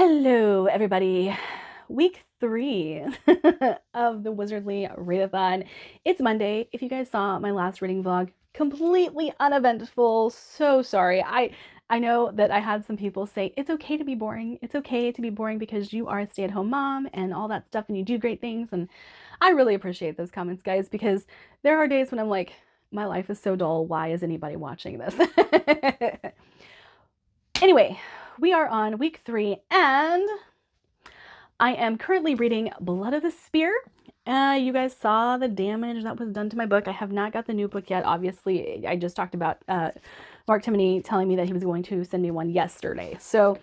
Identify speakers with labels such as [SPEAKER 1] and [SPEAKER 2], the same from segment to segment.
[SPEAKER 1] Hello, everybody. Week 3 of the Wizardly Readathon. It's Monday. If you guys saw my last reading vlog, completely uneventful. So sorry. I know that I had some people say, it's okay to be boring. It's okay to be boring because you are a stay-at-home mom and all that stuff and you do great things. And I really appreciate those comments, guys, because there are days when I'm like, my life is so dull. Why is anybody watching this? Anyway, we are on week 3 and I am currently reading Blood of the Spear. You guys saw the damage that was done to my book. I have not got the new book yet. Obviously, I just talked about Mark Timoney telling me that he was going to send me one yesterday. So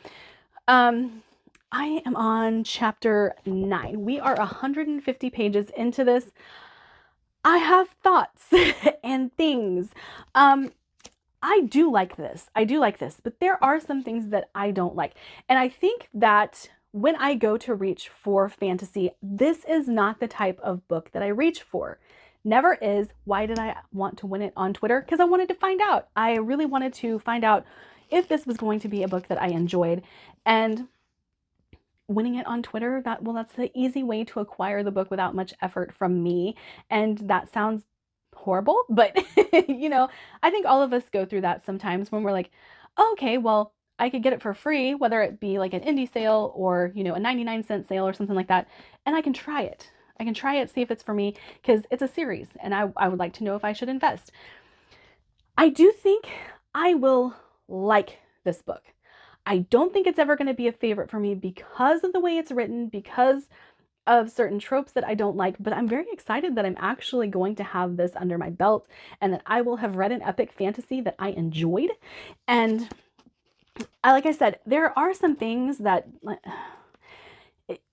[SPEAKER 1] I am on chapter 9. We are 150 pages into this. I have thoughts and things. I do like this. But there are some things that I don't like. And I think that when I go to reach for fantasy, this is not the type of book that I reach for. Never is. Why did I want to win it on Twitter? Because I wanted to find out. I really wanted to find out if this was going to be a book that I enjoyed. And winning it on Twitter, that's the easy way to acquire the book without much effort from me. And that sounds horrible, but you know, I think all of us go through that sometimes when we're like, oh, okay, well, I could get it for free, whether it be like an indie sale or, you know, a 99-cent sale or something like that, and I can try it. See if it's for me, because it's a series and I would like to know if I should invest. I do think I will like this book. I don't think it's ever going to be a favorite for me because of the way it's written, because of certain tropes that I don't like, but I'm very excited that I'm actually going to have this under my belt and that I will have read an epic fantasy that I enjoyed. And like I said, there are some things that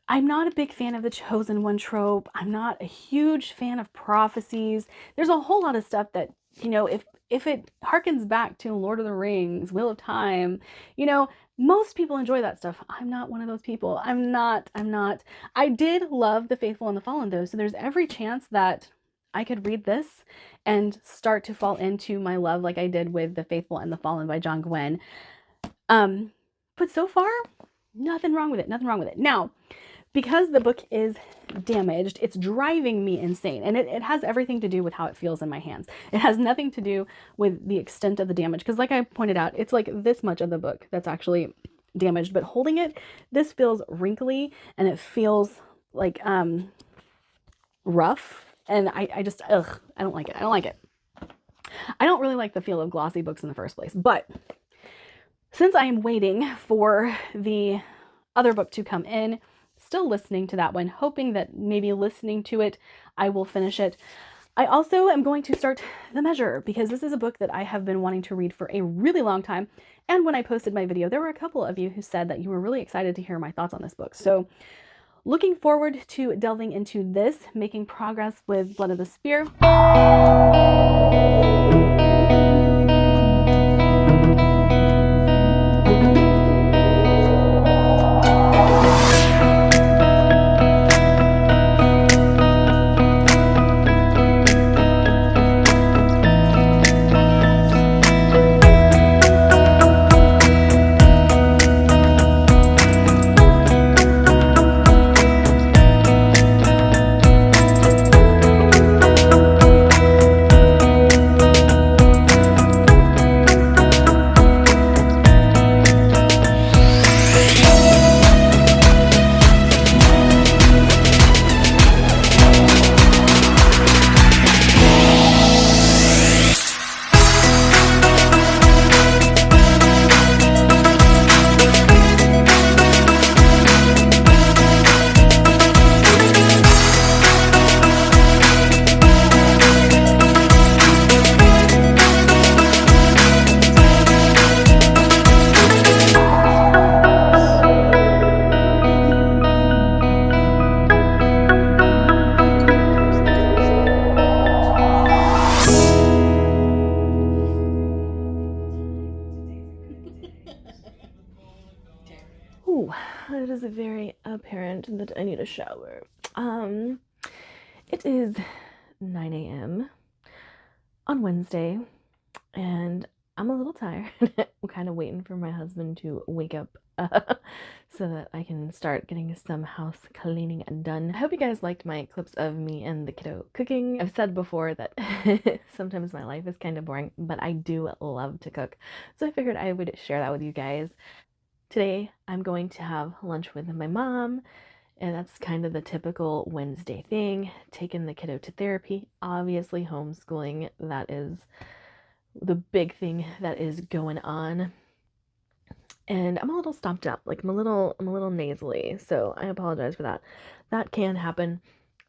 [SPEAKER 1] I'm not a big fan of the chosen one trope. I'm not a huge fan of prophecies. There's a whole lot of stuff that, you know, if it harkens back to Lord of the Rings, Wheel of Time, you know, most people enjoy that stuff. I'm not one of those people. I'm not. I did love The Faithful and the Fallen, though, so there's every chance that I could read this and start to fall into my love like I did with The Faithful and the Fallen by John Gwynne. But so far, nothing wrong with it. Now, because the book is damaged, it's driving me insane. And it has everything to do with how it feels in my hands. It has nothing to do with the extent of the damage. Because like I pointed out, it's like this much of the book that's actually damaged. But holding it, this feels wrinkly and it feels like rough. And I just, I don't like it. I don't really like the feel of glossy books in the first place. But since I am waiting for the other book to come in, still listening to that one, hoping that maybe listening to it, I will finish it. I also am going to start The Measure because this is a book that I have been wanting to read for a really long time. And when I posted my video, there were a couple of you who said that you were really excited to hear my thoughts on this book. So looking forward to delving into this, making progress with Blood of the Spear. Ooh, it is very apparent that I need a shower. It is 9 a.m. on Wednesday, and I'm a little tired. I'm kind of waiting for my husband to wake up so that I can start getting some house cleaning done. I hope you guys liked my clips of me and the kiddo cooking. I've said before that sometimes my life is kind of boring, but I do love to cook. So I figured I would share that with you guys. Today, I'm going to have lunch with my mom, and that's kind of the typical Wednesday thing, taking the kiddo to therapy. Obviously, homeschooling, that is the big thing that is going on. And I'm a little stomped up, like I'm a little nasally, so I apologize for that. That can happen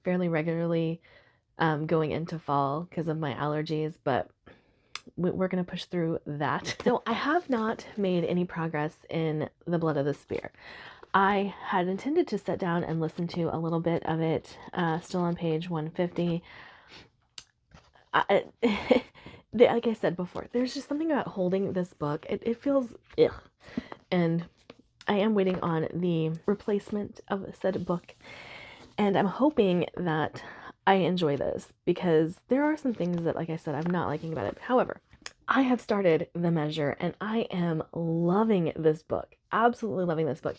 [SPEAKER 1] fairly regularly going into fall because of my allergies, but we're going to push through that. So I have not made any progress in The Blood of the Spear. I had intended to sit down and listen to a little bit of it, still on page 150. Like I said before, there's just something about holding this book. It feels ugh. And I am waiting on the replacement of said book. And I'm hoping that I enjoy this because there are some things that, like I said, I'm not liking about it. However, I have started The Measure and I am loving this book. Absolutely loving this book.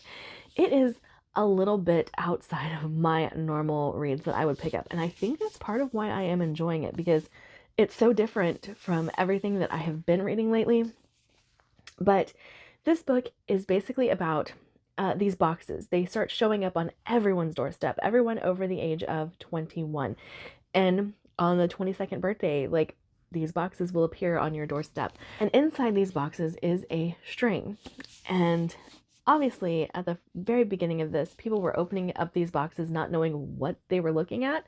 [SPEAKER 1] It is a little bit outside of my normal reads that I would pick up. And I think that's part of why I am enjoying it because it's so different from everything that I have been reading lately. But this book is basically about these boxes. They start showing up on everyone's doorstep, everyone over the age of 21. And on the 22nd birthday, like, these boxes will appear on your doorstep. And inside these boxes is a string. And obviously, at the very beginning of this, people were opening up these boxes not knowing what they were looking at.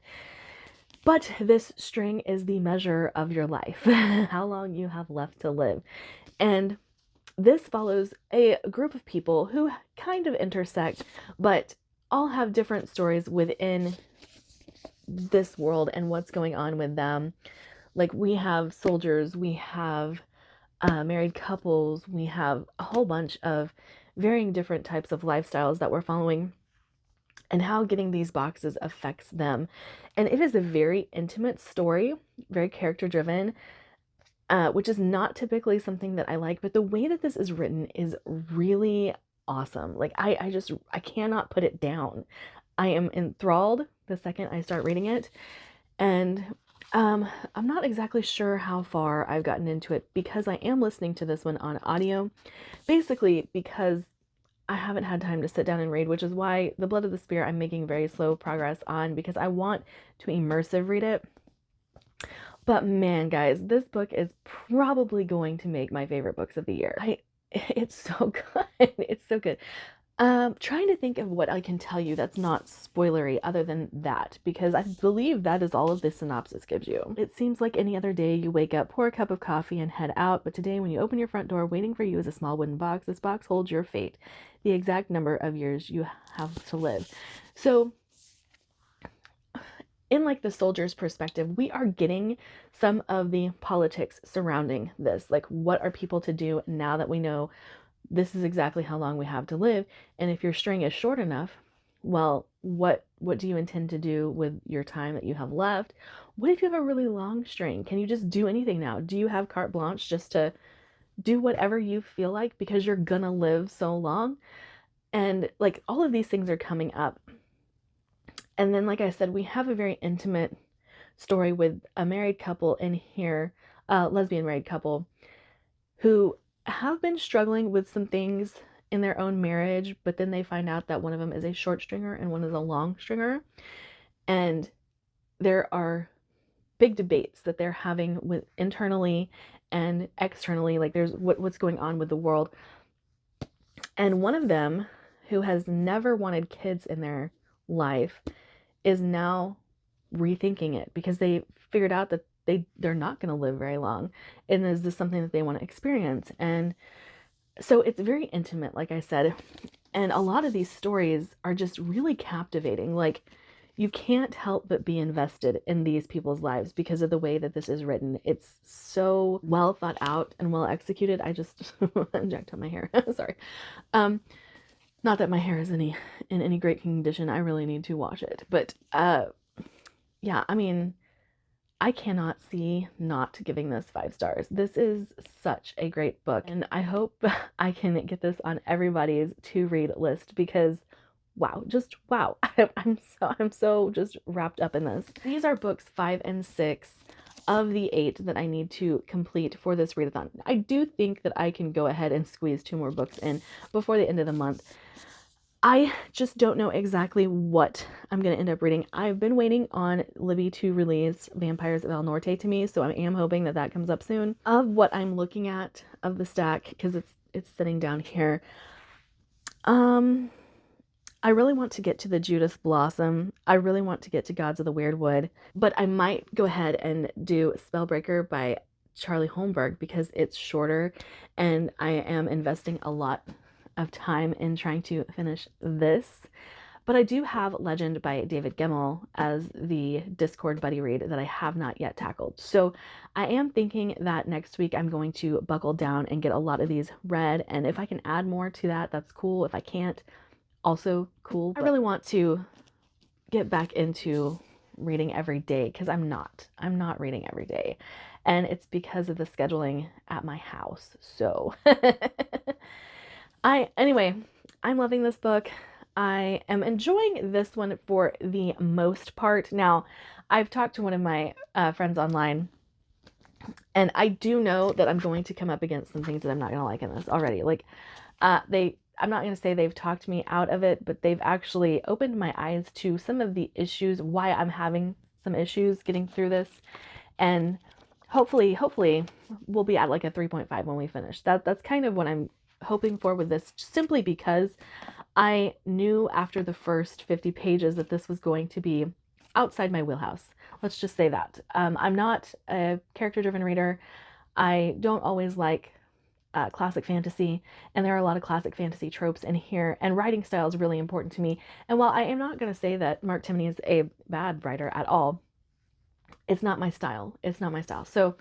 [SPEAKER 1] But this string is the measure of your life, how long you have left to live. And this follows a group of people who kind of intersect, but all have different stories within this world and what's going on with them. Like, we have soldiers, we have married couples, we have a whole bunch of varying different types of lifestyles that we're following and how getting these boxes affects them. And it is a very intimate story, very character driven, which is not typically something that I like, but the way that this is written is really awesome. Like, I cannot put it down. I am enthralled the second I start reading it. And I'm not exactly sure how far I've gotten into it because I am listening to this one on audio, basically because I haven't had time to sit down and read, which is why The Blood of the Spear I'm making very slow progress on because I want to immersive read it. But man, guys, this book is probably going to make my favorite books of the year. It's so good. It's so good. Trying to think of what I can tell you that's not spoilery other than that, because I believe that is all of this synopsis gives you. It seems like any other day you wake up, pour a cup of coffee, and head out, but today when you open your front door, waiting for you is a small wooden box. This box holds your fate, the exact number of years you have to live. So, in like the soldier's perspective, we are getting some of the politics surrounding this. Like, what are people to do now that we know this is exactly how long we have to live? And if your string is short enough, well, what do you intend to do with your time that you have left? What if you have a really long string? Can you just do anything now? Do you have carte blanche just to do whatever you feel like because you're gonna live so long? And like, all of these things are coming up. And then, like I said, we have a very intimate story with a married couple in here, lesbian married couple, who have been struggling with some things in their own marriage, but then they find out that one of them is a short stringer and one is a long stringer. And there are big debates that they're having with internally and externally, like there's what's going on with the world. And one of them, who has never wanted kids in their life, is now rethinking it because they figured out that they're not going to live very long, and is this something that they want to experience? And so it's very intimate, like I said, and a lot of these stories are just really captivating. Like, you can't help but be invested in these people's lives because of the way that this is written. It's so well thought out and well executed. I just jacked up my hair. Sorry. Not that my hair is in any great condition. I really need to wash it. But yeah, I mean, I cannot see not giving this 5 stars. This is such a great book, and I hope I can get this on everybody's to read list because wow, just wow. I'm so just wrapped up in this. These are books 5 and 6 of the 8 that I need to complete for this readathon. I do think that I can go ahead and squeeze 2 more books in before the end of the month. I just don't know exactly what I'm going to end up reading. I've been waiting on Libby to release Vampires of El Norte to me, so I am hoping that that comes up soon. Of what I'm looking at of the stack, because it's sitting down here, I really want to get to the Judas Blossom. I really want to get to Gods of the Weirdwood, but I might go ahead and do Spellbreaker by Charlie Holmberg because it's shorter and I am investing a lot of time in trying to finish this. But I do have Legend by David Gemmell as the Discord buddy read that I have not yet tackled. So I am thinking that next week I'm going to buckle down and get a lot of these read. And if I can add more to that, that's cool. If I can't, also cool. I really want to get back into reading every day because I'm not reading every day. And it's because of the scheduling at my house. So anyway, I'm loving this book. I am enjoying this one for the most part. Now, I've talked to one of my friends online, and I do know that I'm going to come up against some things that I'm not going to like in this already. Like, I'm not going to say they've talked me out of it, but they've actually opened my eyes to some of the issues, why I'm having some issues getting through this. And hopefully we'll be at like a 3.5 when we finish. That's kind of what I'm hoping for with this, simply because I knew after the first 50 pages that this was going to be outside my wheelhouse. Let's just say that. I'm not a character-driven reader. I don't always like classic fantasy, and there are a lot of classic fantasy tropes in here, and writing style is really important to me. And while I am not going to say that Mark Timoney is a bad writer at all, it's not my style. It's not my style. So,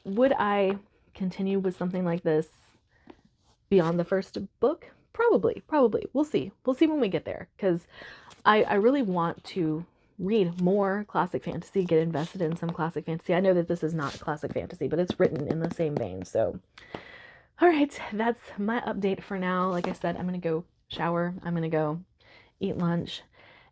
[SPEAKER 1] would I continue with something like this beyond the first book? Probably. We'll see. We'll see when we get there, because I really want to read more classic fantasy, get invested in some classic fantasy. I know that this is not classic fantasy, but it's written in the same vein. So, all right, that's my update for now. Like I said, I'm going to go shower. I'm going to go eat lunch,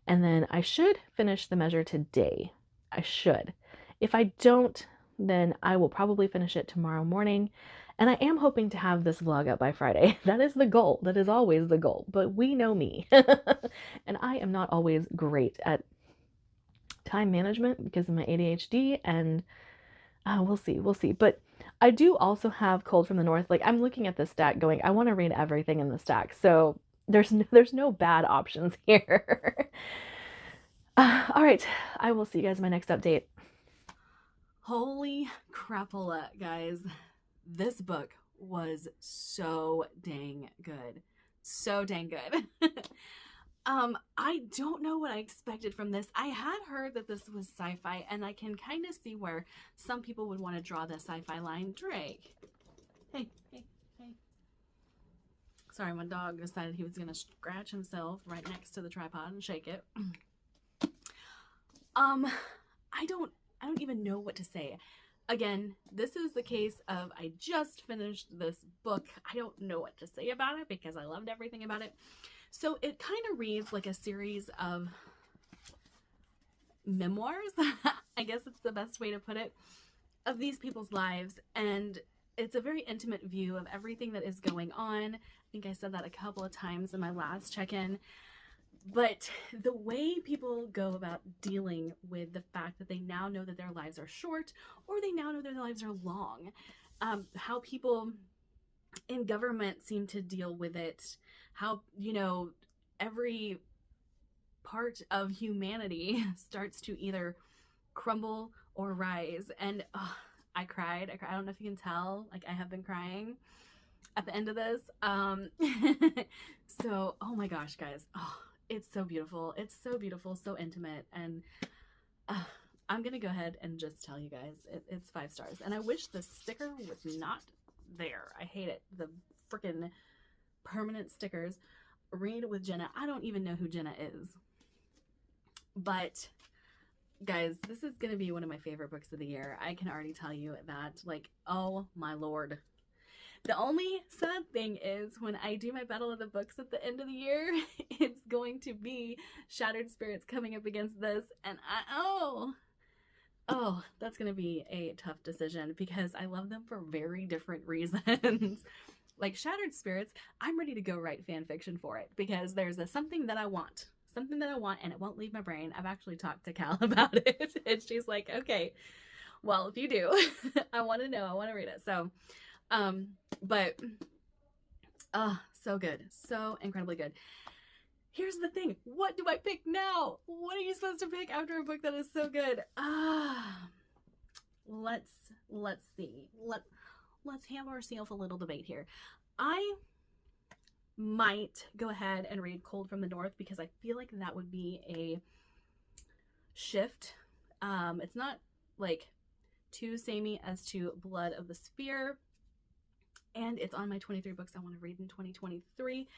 [SPEAKER 1] and then I should finish the measure today. I should. If I don't, then I will probably finish it tomorrow morning. And I am hoping to have this vlog up by Friday. That is the goal. That is always the goal. But we know me. And I am not always great at time management because of my ADHD, and we'll see. But I do also have Cold from the North. Like, I'm looking at this stack going, I want to read everything in the stack. So there's no bad options here. All right, I will see you guys in my next update. Holy crapola, guys. This book was so dang good. So dang good. I don't know what I expected from this. I had heard that this was sci-fi, and I can kind of see where some people would want to draw the sci-fi line. Drake. Hey. Sorry, my dog decided he was going to scratch himself right next to the tripod and shake it. I don't even know what to say. Again, this is the case of I just finished this book. I don't know what to say about it because I loved everything about it. So it kind of reads like a series of memoirs, I guess it's the best way to put it, of these people's lives. And it's a very intimate view of everything that is going on. I think I said that a couple of times in my last check-in. But the way people go about dealing with the fact that they now know that their lives are short, or they now know their lives are long, how people in government seem to deal with it, how, you know, every part of humanity starts to either crumble or rise. And I cried. I don't know if you can tell, like, I have been crying at the end of this. So, oh my gosh, guys. Oh, it's so beautiful. It's so beautiful, so intimate. And I'm going to go ahead and just tell you guys, it's 5 stars. And I wish the sticker was not there. I hate it. The freaking permanent stickers. Read with Jenna. I don't even know who Jenna is. But guys, this is going to be one of my favorite books of the year. I can already tell you that. Like, oh my lord. The only sad thing is when I do my battle of the books at the end of the year, it's going to be Shattered Spirits coming up against this. And that's going to be a tough decision because I love them for very different reasons. Like Shattered Spirits, I'm ready to go write fan fiction for it because there's something that I want, and it won't leave my brain. I've actually talked to Cal about it, and she's like, okay, well, if you do, I want to know, I want to read it. So, so good, so incredibly good. Here's the thing, what do I pick now? What are you supposed to pick after a book that is so good? Let's see. Let's have ourselves a little debate here. I might go ahead and read Cold from the North because I feel like that would be a shift. It's not like too samey as to Blood of the Spear, and it's on my 23 books I want to read in 2023.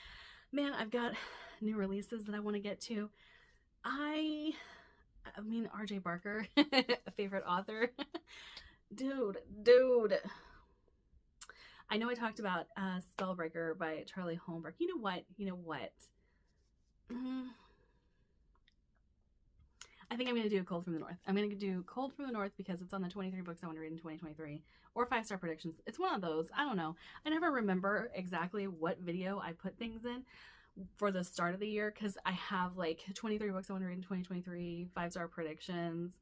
[SPEAKER 1] Man, I've got new releases that I want to get to. I mean, R.J. Barker, a favorite author. Dude. I know I talked about Spellbreaker by Charlie Holmberg. You know what? I think I'm going to do Cold from the North. I'm going to do Cold from the North because it's on the 23 books I want to read in 2023. Or 5-star predictions. It's one of those. I don't know. I never remember exactly what video I put things in for the start of the year because I have like 23 books I want to read in 2023, 5-star predictions,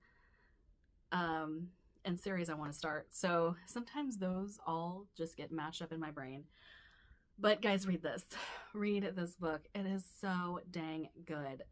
[SPEAKER 1] and series I want to start. So sometimes those all just get matched up in my brain. But guys, read this. Read this book. It is so dang good.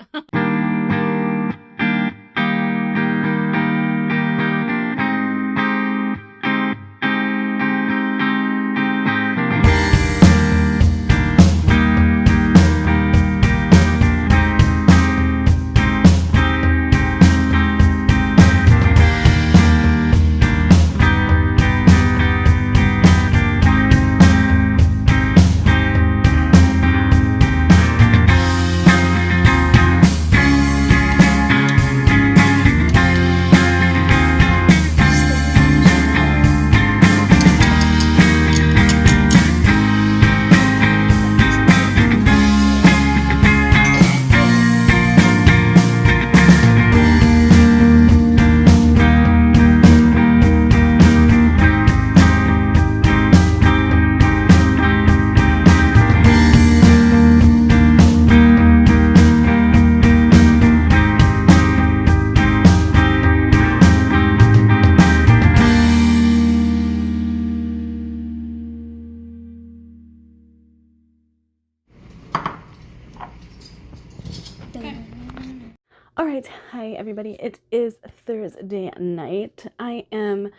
[SPEAKER 1] All right, hi everybody. It is Thursday night. I am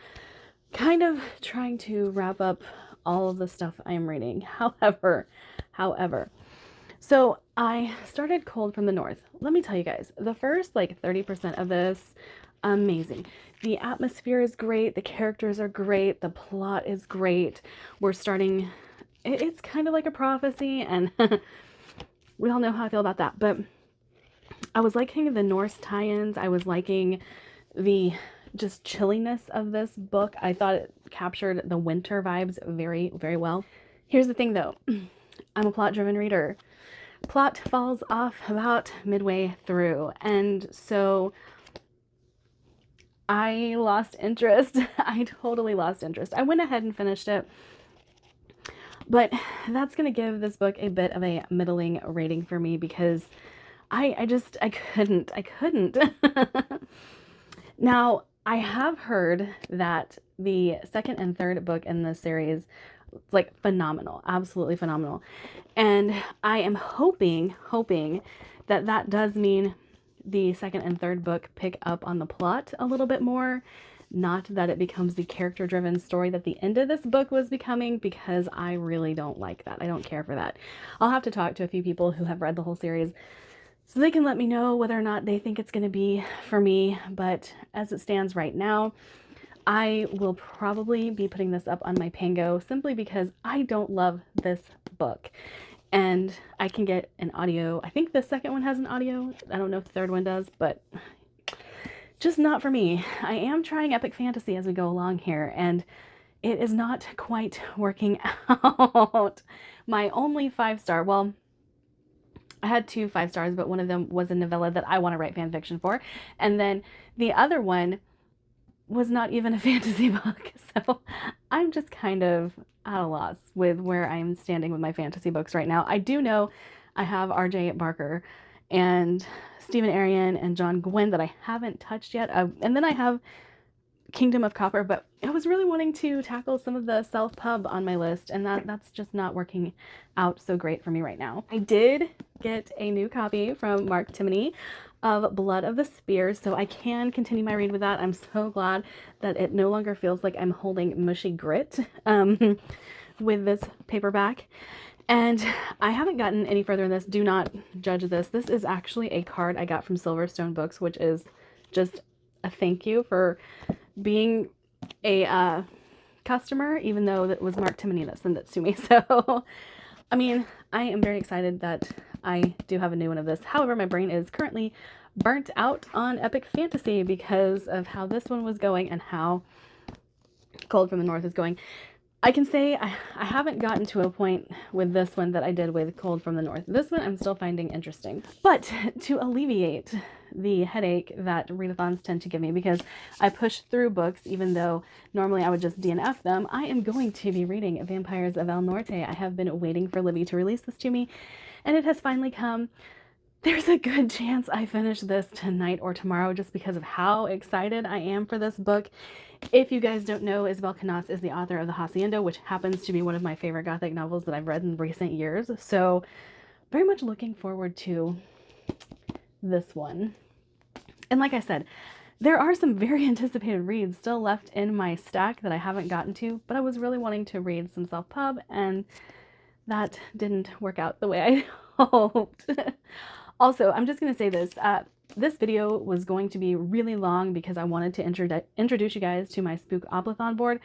[SPEAKER 1] kind of trying to wrap up all of the stuff I am reading. However, so I started Cold from the North. Let me tell you guys, the first like 30% of this, amazing. The atmosphere is great. The characters are great. The plot is great. We're starting, it's kind of like a prophecy, and we all know how I feel about that, but I was liking the Norse tie-ins. I was liking the just chilliness of this book. I thought it captured the winter vibes very, very well. Here's the thing though. I'm a plot-driven reader. Plot falls off about midway through, and so I lost interest. I totally lost interest. I went ahead and finished it, but that's going to give this book a bit of a middling rating for me because I couldn't. Now, I have heard that the second and third book in this series is like phenomenal, absolutely phenomenal. And I am hoping that that does mean the second and third book pick up on the plot a little bit more. Not that it becomes the character-driven story that the end of this book was becoming, because I really don't like that. I don't care for that. I'll have to talk to a few people who have read the whole series so they can let me know whether or not they think it's going to be for me. But as it stands right now, I will probably be putting this up on my Pango simply because I don't love this book. And I can get an audio. I think the second one has an audio. I don't know if the third one does, but just not for me. I am trying epic fantasy as we go along here, and it is not quite working out. My only 5-star, well, I had 2 5-stars, but one of them was a novella that I want to write fan fiction for. And then the other one was not even a fantasy book. So I'm just kind of at a loss with where I'm standing with my fantasy books right now. I do know I have R.J. Barker and Stephen Arion and John Gwynne that I haven't touched yet. And then I have Kingdom of Copper, but I was really wanting to tackle some of the self-pub on my list, and that's just not working out so great for me right now. I did get a new copy from Mark Timoney of Blood of the Spear, so I can continue my read with that. I'm so glad that it no longer feels like I'm holding mushy grit with this paperback. And I haven't gotten any further in this. Do not judge this. This is actually a card I got from Silverstone Books, which is just a thank you for being a customer, even though that was Mark Timoney that sent it to me. So, I mean, I am very excited that I do have a new one of this. However, my brain is currently burnt out on epic fantasy because of how this one was going and how Cold from the North is going. I can say I haven't gotten to a point with this one that I did with Cold from the North. This one I'm still finding interesting. But to alleviate the headache that readathons tend to give me, because I push through books even though normally I would just DNF them, I am going to be reading Vampires of El Norte. I have been waiting for Libby to release this to me, and it has finally come. There's a good chance I finish this tonight or tomorrow just because of how excited I am for this book. If you guys don't know, Isabel Canas is the author of The Hacienda, which happens to be one of my favorite Gothic novels that I've read in recent years. So very much looking forward to this one. And like I said, there are some very anticipated reads still left in my stack that I haven't gotten to, but I was really wanting to read some self-pub, and that didn't work out the way I hoped. Also, I'm just going to say this. This video was going to be really long because I wanted to introduce you guys to my Spook-Oplathon board.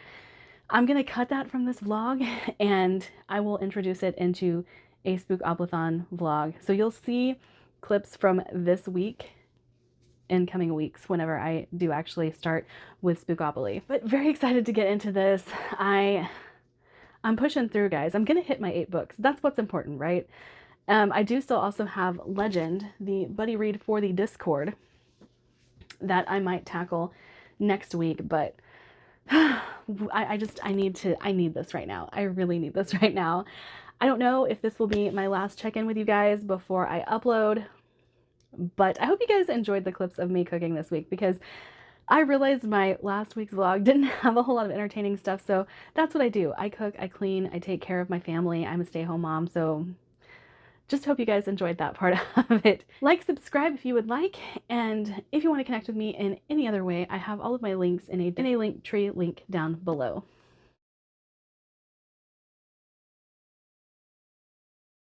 [SPEAKER 1] I'm going to cut that from this vlog, and I will introduce it into a Spook-Oplathon vlog. So you'll see clips from this week in coming weeks whenever I do actually start with Spookopoly. But very excited to get into this. I'm pushing through, guys. I'm going to hit my 8 books. That's what's important, right? I do still also have Legend, the buddy read for the Discord, that I might tackle next week, but I need this right now. I really need this right now. I don't know if this will be my last check-in with you guys before I upload, but I hope you guys enjoyed the clips of me cooking this week, because I realized my last week's vlog didn't have a whole lot of entertaining stuff, so that's what I do. I cook, I clean, I take care of my family. I'm a stay-at-home mom, so just hope you guys enjoyed that part of it. Like, subscribe if you would like, and if you want to connect with me in any other way, I have all of my links in a link tree link down below.